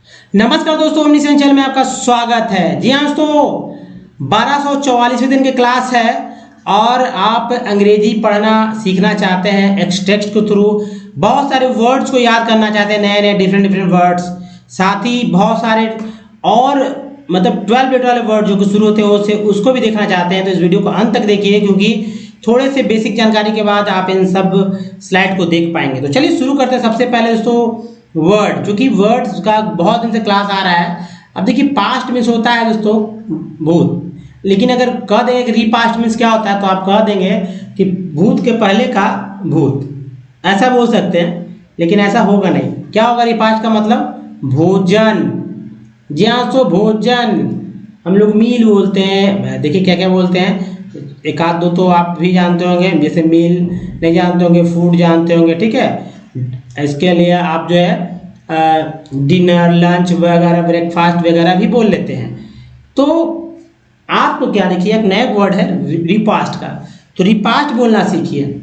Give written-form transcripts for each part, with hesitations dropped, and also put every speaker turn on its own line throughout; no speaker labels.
नमस्कार दोस्तों, ओमनीसेंस चैनल में आपका स्वागत है। जी हाँ दोस्तों, 1244वें दिन की क्लास है और आप अंग्रेजी पढ़ना सीखना चाहते हैं एक्सटेक्स्ट के थ्रू। बहुत सारे वर्ड्स को याद करना चाहते हैं, नए नए डिफरेंट वर्ड्स, साथ ही बहुत सारे और मतलब 12 लेटर वाले वर्ड जो कि शुरू होते हैं उसको भी देखना चाहते हैं। तो इस वीडियो को अंत तक देखिए, क्योंकि थोड़े से बेसिक जानकारी के बाद आप इन सब स्लाइड को देख पाएंगे। तो चलिए शुरू करते हैं। सबसे पहले दोस्तों वर्ड, जो कि वर्ड्स का बहुत दिन से क्लास आ रहा है। अब देखिए, पास्ट मीन्स होता है दोस्तों भूत, लेकिन अगर कह देंगे कि रीपास्ट मीन्स क्या होता है, तो आप कह देंगे कि भूत के पहले का भूत, ऐसा बोल सकते हैं। लेकिन ऐसा होगा नहीं। क्या होगा रीपास्ट का मतलब? भोजन। जी हाँ, सो भोजन हम लोग मील बोलते हैं। देखिए क्या क्या बोलते हैं, एक आध दो तो आप भी जानते होंगे, जैसे मील नहीं जानते होंगे, फूड जानते होंगे, ठीक है। इसके लिए आप जो है डिनर, लंच वगैरह, ब्रेकफास्ट वगैरह भी बोल लेते हैं। तो आपको क्या, देखिए एक नया वर्ड है रिपास्ट का, तो रिपास्ट बोलना सीखिए।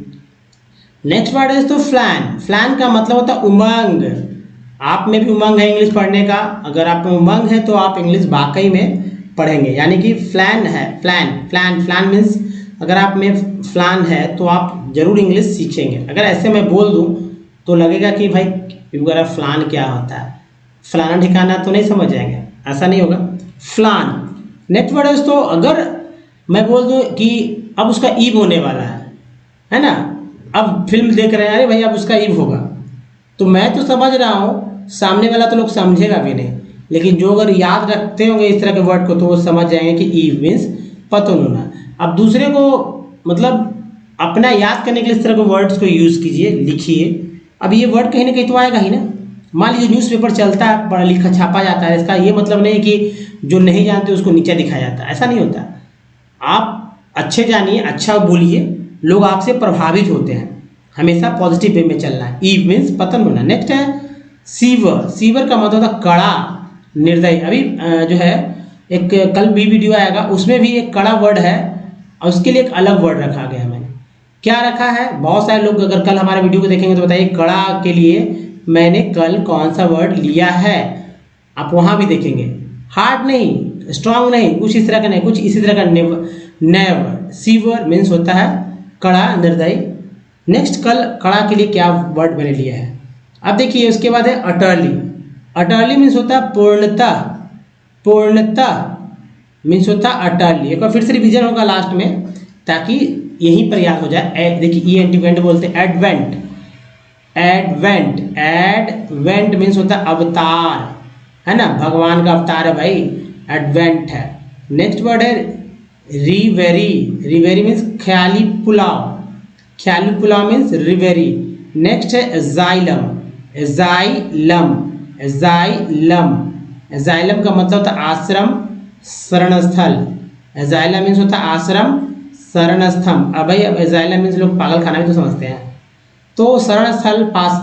नेक्स्ट वर्ड है तो फ्लैन। फ्लैन का मतलब होता है उमंग। आप में भी उमंग है इंग्लिश पढ़ने का। अगर आप में उमंग है तो आप इंग्लिश वाकई में पढ़ेंगे, यानी कि फ्लैन है। फ्लैन मीन्स अगर आप में फ्लैन है तो आप जरूर इंग्लिश सीखेंगे। अगर ऐसे मैं बोल दूं तो लगेगा कि भाई वगैरह फ्लान क्या होता है, फलाना ठिकाना, तो नहीं समझ जाएंगे, ऐसा नहीं होगा। फ्लान। नेक्स्ट वर्ड है दोस्तों, अगर मैं बोल दूं कि अब उसका ईव होने वाला है ना, अब फिल्म देख रहे हैं, अरे भाई अब उसका ईव होगा, तो मैं तो समझ रहा हूँ, सामने वाला तो लोग समझेगा भी नहीं। लेकिन जो अगर याद रखते होंगे इस तरह के वर्ड को तो वो समझ जाएंगे कि ईव मीन्स पतन होना। अब दूसरे को मतलब अपना याद करने के लिए इस तरह के वर्ड्स को यूज़ कीजिए, लिखिए। अब ये वर्ड कहीं ना कहीं तो आएगा ही ना। मान लीजिए न्यूज़पेपर चलता है, पढ़ा लिखा छापा जाता है, इसका ये मतलब नहीं कि जो नहीं जानते उसको नीचे दिखाया जाता है, ऐसा नहीं होता। आप अच्छे जानिए, अच्छा बोलिए, लोग आपसे प्रभावित होते हैं। हमेशा पॉजिटिव वे में चलना है। ईव मीन्स पतन होना। नेक्स्ट है सीवर। सीवर का मतलब होता कड़ा, निर्दयी। अभी जो है एक कल भी वीडियो आएगा, उसमें भी एक कड़ा वर्ड है और उसके लिए एक अलग वर्ड रखा गया है। मैंने क्या रखा है, बहुत सारे लोग अगर कल हमारे वीडियो को देखेंगे तो बताइए कड़ा के लिए मैंने कल कौन सा वर्ड लिया है। आप वहाँ भी देखेंगे। हार्ड नहीं, स्ट्रांग नहीं, कुछ इस तरह का नहीं, कुछ इसी तरह का नया वर्ड। सीवर मीन्स होता है कड़ा, निर्दयी। नेक्स्ट कल कड़ा के लिए क्या वर्ड मैंने लिया है, अब देखिए। उसके बाद है अटर्ली। अटर्ली मीन्स होता है पूर्णता। पूर्णता मीन्स होता है अटर्ली। एक बार फिर से रिविजन होगा लास्ट में, ताकि यहीं पर याद हो जाए। देखिए एडवेंट बोलते हैं, एडवेंट। एडवेंट मीन्स होता है अवतार, है ना, भगवान का अवतार है भाई, एडवेंट है। नेक्स्ट वर्ड है रिवेरी। रिवेरी मीन्स ख्याली पुलाव। ख्याली पुलाव मीन्स रिवेरी। नेक्स्ट है एजाइलम। एजाइलम। एजाइलम। एजाइलम का मतलब होता है आश्रम, शरण स्थल। एजाइलम मीन्स होता है आश्रम, शरण स्थल। अब भाई अब एजाइलम मीन्स लोग पागल खाना भी तो समझते हैं, तो शरण स्थल पास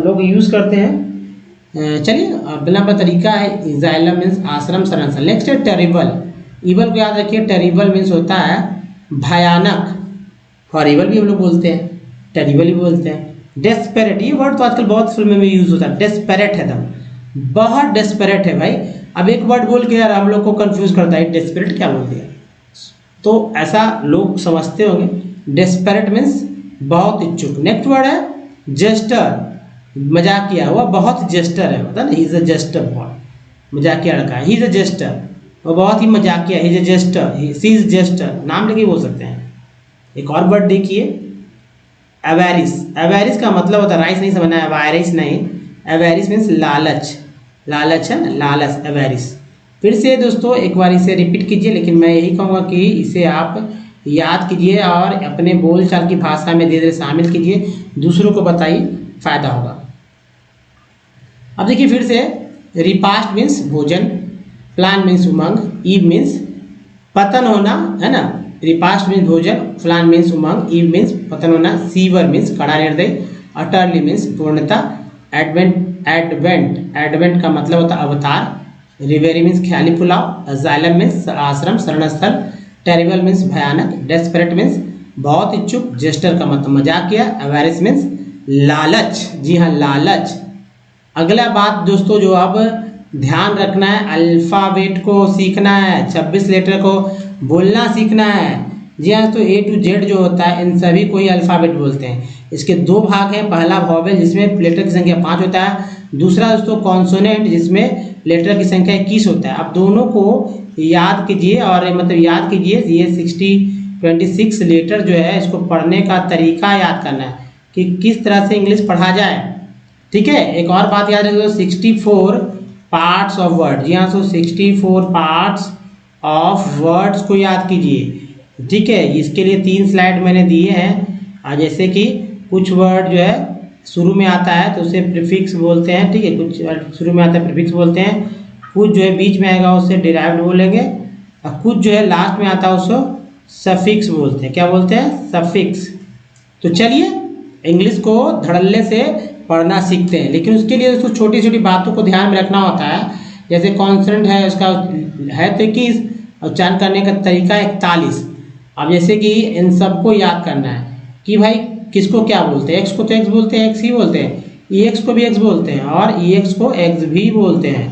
लोग यूज़ करते हैं। चलिए अपना अपना तरीका है। एजाइलम मीन्स आश्रम, शरण स्थल। नेक्स्ट है टेरिबल। ईवल को याद रखिए, टेरिबल मीन्स होता है भयानक। हॉरिबल भी हम लोग बोलते हैं, टेरिबल भी बोलते हैं। डेस्पेरेट, ये वर्ड तो आजकल बहुत फिल्म में यूज़ होता है। डेस्पेरेट है एकदम, बहुत डेस्पेरेट है भाई। अब एक वर्ड बोल के यार हम लोग को कंफ्यूज करता है, डेस्पेरेट क्या बोल दिया, तो ऐसा लोग समझते होंगे। डेस्पेरेट मीन्स बहुत इच्छुक। नेक्स्ट वर्ड है जेस्टर। मजाकिया, हुआ बहुत जेस्टर है, होता है ना, he is a jester boy, मजाकिया लड़का है, ही इज अ जेस्टर, वो बहुत ही मजाकिया, he is a jester, she is jester, नाम लेके बोल सकते हैं। एक और वर्ड देखिए, एवेरिस। एवेरिस का मतलब होता है, राइस नहीं समझना है, एवेरिस नहीं, एवेरिस मीन्स लालच। लालच है ना, लालच, एवेरिस। फिर से दोस्तों एक बार इसे रिपीट कीजिए, लेकिन मैं यही कहूँगा कि इसे आप याद कीजिए और अपने बोलचाल की भाषा में धीरे धीरे शामिल कीजिए, दूसरों को बताइए, फायदा होगा। अब देखिए फिर से, रिपास्ट मीन्स भोजन, प्लान मीन्स उमंग, ईव मीन्स पतन होना, है ना। रिपास्ट मीन्स भोजन, प्लान मीन्स उमंग, ईव मीन्स पतन होना, सीवर मीन्स कड़ा, निर्दयी, अटर्ली मीन्स पूर्णता, एडवेंट का मतलब होता है अवतार, रिवेरी मीन्स ख्याली पुलाव, एजाइलम मीन्स आश्रम, शरण स्थल, टेरिबल मीन्स भयानक, डेस्परेट मीन्स बहुत इच्छुक, जेस्टर का मतलब मजाकिया, एवेरिस मीन्स लालच। जी हाँ, लालच। अगला बात दोस्तों जो अब ध्यान रखना है, अल्फ़ाबेट को सीखना है, 26 लेटर को बोलना सीखना है। जी हाँ, तो A to Z जो होता है इन सभी को ही अल्फ़ाबेट बोलते हैं। इसके दो भाग हैं, पहला वॉवेल जिसमें लेटर की संख्या 5 होता है, दूसरा दोस्तों कॉन्सोनेंट जिसमें लेटर की संख्या 21 होता है। अब दोनों को याद कीजिए और मतलब याद कीजिए, ये 26 लेटर जो है इसको पढ़ने का तरीका याद करना है कि किस तरह से इंग्लिश पढ़ा जाए। ठीक है, एक और बात याद रखिए, 64 पार्ट्स ऑफ वर्ड। जी हाँ, तो 64 पार्ट्स ऑफ वर्ड्स को याद कीजिए। ठीक है, इसके लिए 3 स्लाइड मैंने दिए हैं। जैसे कि कुछ वर्ड जो है शुरू में आता है तो उसे प्रीफिक्स बोलते हैं। ठीक है, कुछ शुरू में आता है प्रीफिक्स बोलते हैं, कुछ जो है बीच में आएगा उसे डिराइव्ड बोलेंगे, और कुछ जो है लास्ट में आता है उसको सफिक्स बोलते हैं। क्या बोलते हैं? सफिक्स। तो चलिए इंग्लिश को धड़ल्ले से पढ़ना सीखते हैं, लेकिन उसके लिए दोस्तों छोटी छोटी बातों को ध्यान में रखना होता है। जैसे कॉन्सोनेंट है, उसका है तो 21 और उच्चारण करने का तरीका 41। अब जैसे कि इन सबको याद करना है कि भाई किसको क्या बोलते हैं। एक्स को तो एक्स बोलते हैं, एक्स ही बोलते हैं। ई एक्स को भी एक्स बोलते हैं और ई एक्स को एक्स भी बोलते हैं।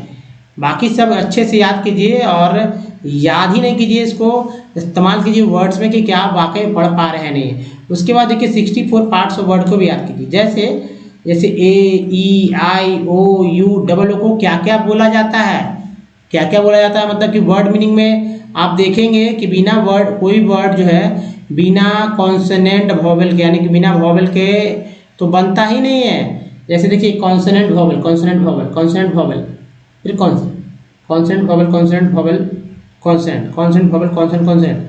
बाकी सब अच्छे से याद कीजिए और याद ही नहीं कीजिए, इसको इस्तेमाल कीजिए वर्ड्स में कि क्या आप वाकई पढ़ पा रहे हैं नहीं। उसके बाद देखिए 64 पार्ट्स ऑफ वर्ड को भी याद कीजिए। जैसे ए, ई, आई, ओ, यू, डबल ओ को क्या क्या बोला जाता है, क्या क्या बोला जाता है, मतलब कि वर्ड मीनिंग में आप देखेंगे कि बिना वर्ड, कोई वर्ड जो है बिना कॉन्सोनेंट वोवेल के, यानी कि बिना वोवेल के तो बनता ही नहीं है। जैसे देखिए consonant vowel, consonant vowel, consonant vowel, फिर consonant vowel, consonant vowel, consonant, consonant vowel, consonant, consonant,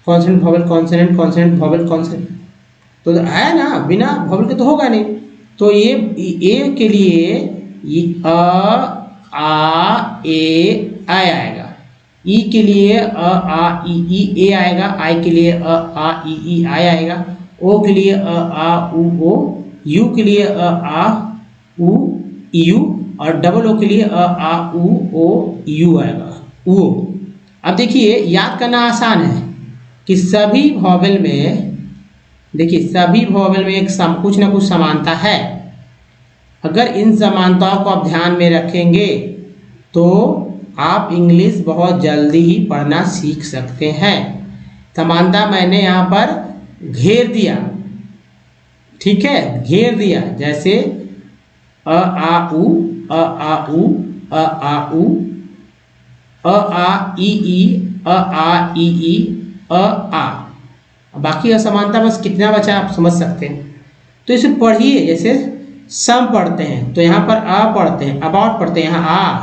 consonant vowel, consonant, consonant vowel, consonant, तो है ना, बिना वोवेल के तो होगा नहीं। तो ये ए के लिए अ, आ, ए, आई आएगा। ई के लिए अ, आ, ई, ए आएगा। आई के लिए अ, आ, ई, आई आएगा। ओ के लिए अ, आ, उ, ओ। यू के लिए अ, आ, उ, यू। और डबल ओ के लिए अ, आ, उ, ओ, यू आएगा, उ। अब देखिए याद करना आसान है कि सभी वॉवेल में, देखिए सभी वॉवेल में एक कुछ ना कुछ समानता है। अगर इन समानताओं को आप ध्यान में रखेंगे तो आप इंग्लिश बहुत जल्दी ही पढ़ना सीख सकते हैं। समानता मैंने यहाँ पर घेर दिया, ठीक है, घेर दिया। जैसे अ, आ, उ, अ, आ, उ, अ, आ, उ, अ, आ, ई, अ, आ, ई, अ, आ। बाकी असमानता बस कितना बचा आप समझ सकते हैं। तो इसे पढ़िए, जैसे सम पढ़ते हैं तो यहाँ पर अ पढ़ते हैं, अबाउट पढ़ते हैं यहाँ आ,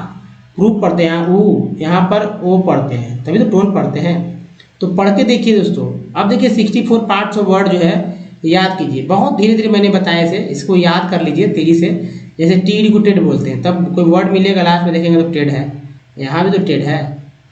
प्रूफ पढ़ते हैं यहाँ ऊ, यहाँ पर ओ पढ़ते हैं, तभी तो टोन पढ़ते हैं। तो पढ़ के देखिए दोस्तों। अब देखिए 64 पार्ट्स ऑफ वर्ड जो है याद कीजिए, बहुत धीरे धीरे मैंने बताया इसे, इसको याद कर लीजिए तेजी से। जैसे टीड को टेड बोलते हैं, तब कोई वर्ड मिलेगा लास्ट में देखेंगे तो टेड है, यहाँ भी तो टेड है।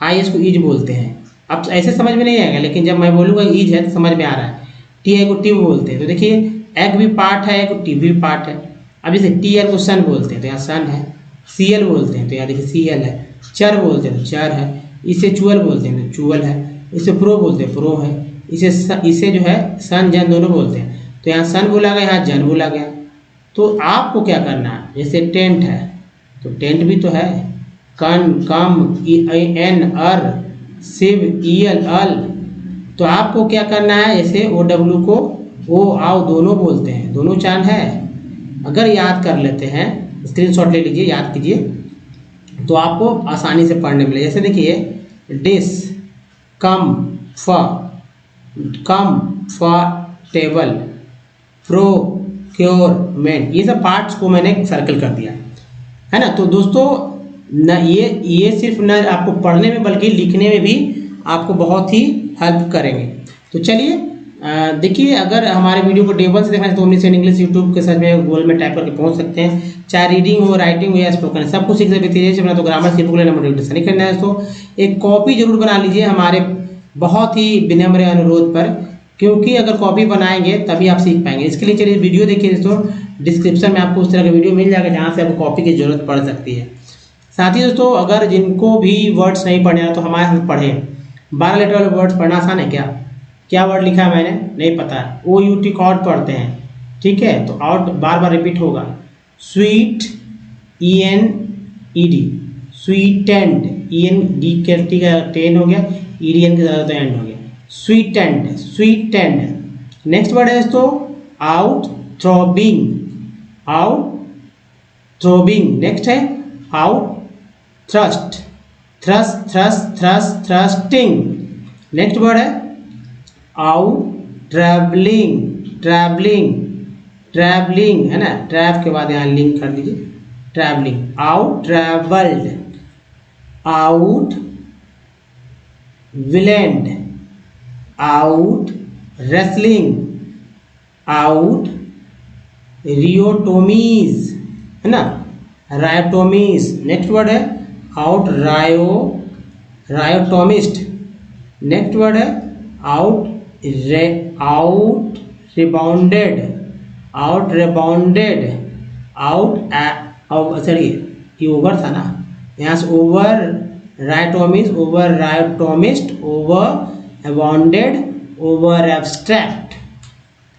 आई इसको ईज बोलते हैं। अब ऐसे समझ में नहीं आएगा, लेकिन जब मैं बोलूँगा ईज है तो समझ में आ रहा है। टी आई को टिव बोलते हैं, तो देखिए एग भी पार्ट है, एक टी भी पार्ट है। अब जैसे टी एल को सन बोलते हैं तो यहाँ सन है, सी एल बोलते हैं तो यहाँ देखिए सी एल है, चर बोलते हैं तो चर है, इसे चुअल बोलते हैं तो चुअल है, इसे प्रो बोलते हैं प्रो है, इसे जो है सन जन दोनों बोलते हैं तो यहाँ सन बोला गया, यहाँ जन बोला गया। तो आपको क्या करना है, जैसे टेंट है तो टेंट भी तो है, कन, कम, एन, अर, शिव, ईयल, अल। तो आपको क्या करना है, जैसे ओ डब्ल्यू को ओ आओ दोनों बोलते हैं, दोनों चांद है। अगर याद कर लेते हैं, स्क्रीनशॉट ले लीजिए, याद कीजिए तो आपको आसानी से पढ़ने मिले। जैसे देखिए डिस, कम फ टेबल, प्रोक्योरमेंट, ये सब पार्ट्स को मैंने सर्कल कर दिया है ना। तो दोस्तों न ये सिर्फ न आपको पढ़ने में बल्कि लिखने में भी आपको बहुत ही हेल्प करेंगे। तो चलिए देखिए, अगर हमारे वीडियो को डे 1 से देखना है तो ओमनीसेंट इंग्लिश यूट्यूब के सर्च में गूगल में टाइप करके पहुंच सकते हैं। चाहे रीडिंग हो, राइटिंग हो या स्पोकन, सब कुछ सीख सकते हैं। बना तो ग्रामर सीखने के लिए नंबर डिस्कशन नहीं करना है। तो एक कॉपी जरूर बना लीजिए हमारे बहुत ही विनम्र अनुरोध पर, क्योंकि अगर कॉपी बनाएंगे तभी आप सीख पाएंगे। इसके लिए चलिए वीडियो देखिए दोस्तों, डिस्क्रिप्शन में आपको उस तरह का वीडियो मिल जाएगा जहाँ से आपको कॉपी की जरूरत पड़ सकती है। साथ ही दोस्तों अगर जिनको भी वर्ड्स नहीं पढ़े हैं तो हमारे साथ पढ़ें। 12 लेटर वाले वर्ड्स पढ़ना आसान है क्या वर्ड लिखा है मैंने नहीं पता है, ओ यू टी आउट पढ़ते हैं, ठीक है, तो आउट बार बार रिपीट होगा। Sweet, E N E D, sweetened, E N D के टी का टेन हो गया, ई डी एन के साथ तो एंड हो गया, स्वीटेंड, स्वीटेंड। नेक्स्ट वर्ड है दोस्तों out throbbing, out throbbing. Next है out thrust, thrust thrust thrust thrusting. Next word है आउट ट्रैवलिंग, ट्रैवलिंग, ट्रैवलिंग है ना, ट्रैव के बाद यहाँ लिंक कर दीजिए, travelling, out travelled, out willed, out wrestling, out riotomies है ना, रायोटोमीज। नेक्स्ट वर्ड है आउट रायोटोमिस्ट। नेक्स्ट वर्ड है out out rebounded, out rebounded, out sorry ये ओवर था ना, यहाँ से over riotomist, over riotomist, over अबाउंडेड, over abstract.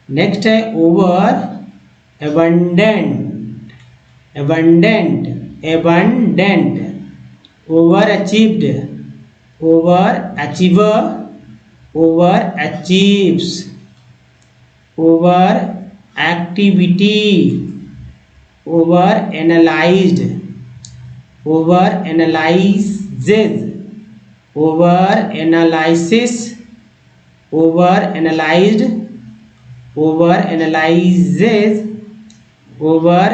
Next है over abundant, abundant, abundant, over achieved, over achiever, over achieves, over activity, over analyzed, over analyzes, over analysis, over analyzed, over analyzes, over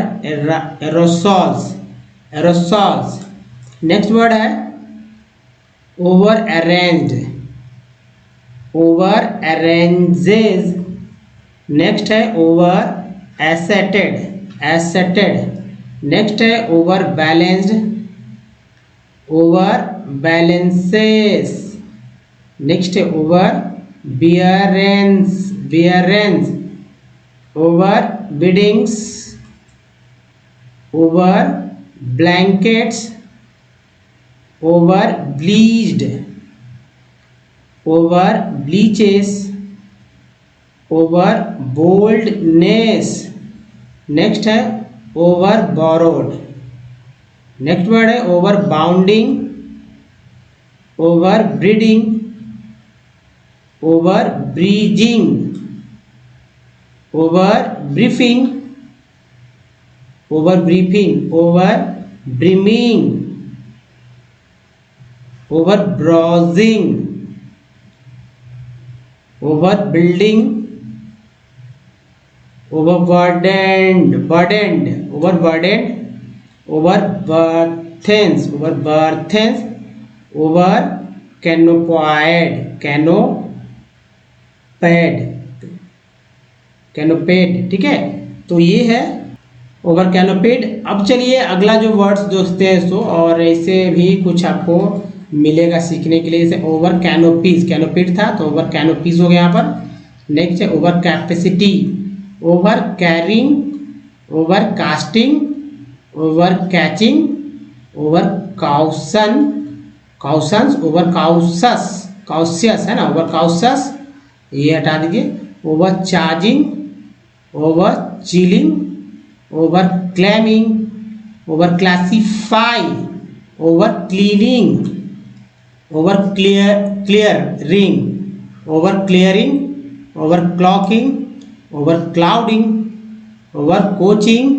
aerosols, aerosols। Next word है over arranged, over arranges. Next है over asserted, asserted. Next है over balanced, over balances. Next है over bearance, bearance, over biddings, over blankets, over bleached, over bleaches, over boldness। Next है over borrowed। Next word है over bounding, over breeding, over breeding, over briefing, over briefing, over brimming, over browsing, over building, over burdened, burdened, over burdened, over burthens, over burthens, over canopied, canopied, canopied। ठीक है, तो ये है over कैनोपिड। अब चलिए अगला जो वर्ड्स दोस्ते हैं सो, और ऐसे भी कुछ आपको मिलेगा सीखने के लिए। जैसे ओवर कैनोपीज, कैनोपिड था तो ओवर कैनोपीज हो गया यहाँ पर। नेक्स्ट है over capacity, over carrying, over casting, over catching, over caution, cautions, over cautious, cautious है ना, ओवर काउसस ये हटा दीजिए। Over charging, over chilling, over claiming, over classify, over cleaning, over clearing, over clearing, over clocking, over clouding, over coaching,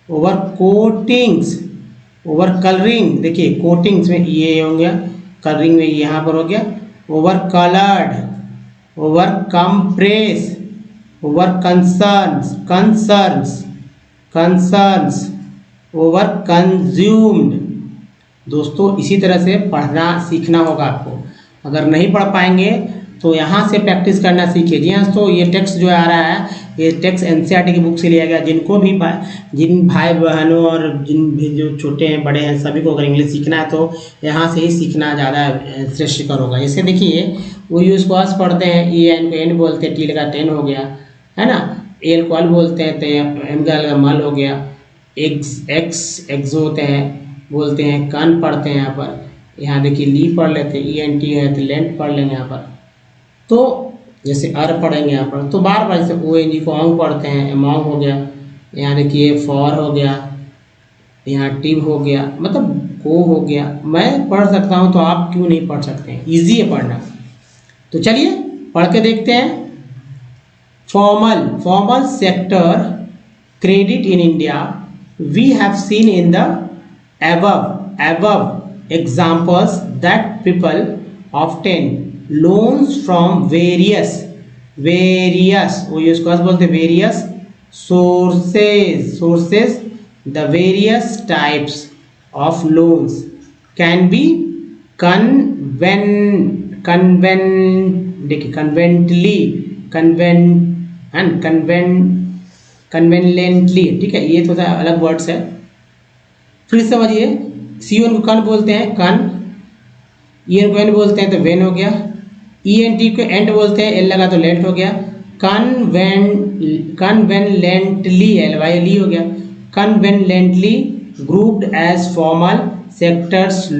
over coatings, over coloring। देखिए coatings में ये हो गया, coloring में यहाँ पर हो गया। over colored, over compress, over concerns, concerns, concerns, over consumed. दोस्तों इसी तरह से पढ़ना सीखना होगा आपको। अगर नहीं पढ़ पाएंगे तो यहाँ से प्रैक्टिस करना सीखिए। जी हाँ, तो ये टेक्स्ट जो आ रहा है ये टेक्स्ट एनसीईआरटी की बुक से लिया गया। जिनको भी जिन भाई बहनों और जिन भी जो छोटे हैं बड़े हैं सभी को अगर इंग्लिश सीखना है तो यहाँ से ही सीखना ज़्यादा श्रेष्ठकर होगा। जैसे देखिए वो यूज क्वास पढ़ते हैं, ई एन को एन बोलते हैं, टी लगा टेन हो गया है ना, एल को अल बोलते हैं तो एम का मल हो गया, एक्स एक्स होते हैं बोलते हैं, कान पढ़ते हैं यहाँ पर। यहाँ देखिए ली पढ़ लेते हैं, ई एन टी है तो लेंट पढ़ लेंगे यहाँ पर। तो जैसे अर पढ़ेंगे यहाँ पर तो बार जैसे ओ एन जी को ऑंग पढ़ते हैं, एमोंग हो गया। यहाँ देखिए फॉर हो गया, यहाँ टिव हो गया, मतलब को हो गया। मैं पढ़ सकता हूँ तो आप क्यों नहीं पढ़ सकते हैं? ईजी है पढ़ना। तो चलिए पढ़ के देखते हैं। Formal sector credit in India, we have seen in the above examples that people obtain loans from various वो इसको बोलते various sources. The various types of loans can be conveniently, ठीक है, ये थोड़ा अलग वर्ड्स है, फिर समझिए। सी-ओ-एन को कन बोलते हैं, कन। ई-एन को एन बोलते हैं तो वेन हो गया। ई-एन-टी को एंड बोलते हैं, एल लगा तो लेंट हो गया। कन्वेंलेंटली, एल-वाई-एल-ई हो गया। कन्वेंलेंटली grouped as formal sectors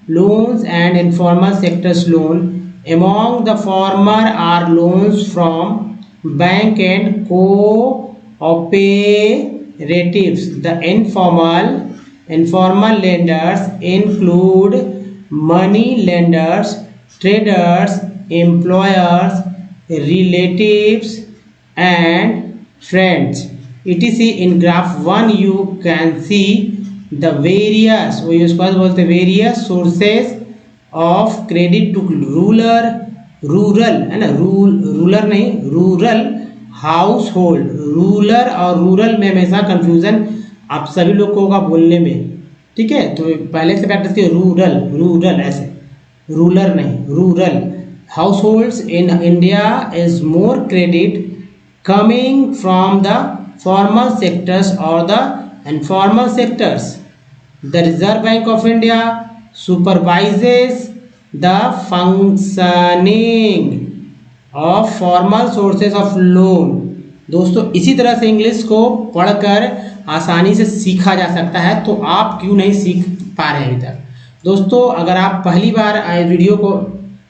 loans and informal sectors loan. Among the former are loans from bank and cooperatives. The informal lenders include money lenders, traders, employers, relatives and friends, etc. In graph 1 you can see the various, वो इसको बोलते हैं various sources of credit to rural है ना, ruler नहीं, rural household. Rural और rural में हमेशा कंफ्यूजन आप सभी लोग को होगा बोलने में, ठीक है। तो पहले से प्रैक्टिस किए, रूरल ऐसे, रूलर नहीं, rural households in India is more credit coming from the formal sectors or the informal sectors. The Reserve Bank of India supervises the functioning of formal sources of loan. दोस्तों इसी तरह से English को पढ़कर आसानी से सीखा जा सकता है, तो आप क्यों नहीं सीख पा रहे हैं अभी तक? दोस्तों अगर आप पहली बार वीडियो को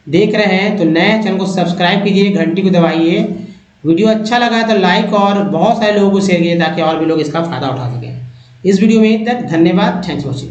देख रहे हैं तो नए चैनल को सब्सक्राइब कीजिए, घंटी को दबाइए। वीडियो अच्छा लगा है तो लाइक और बहुत सारे लोगों को शेयर कीजिए ताकि और भी लोग इसका फायदा उठा सकें। इस वीडियो में तक धन्यवाद। Thanks for watching.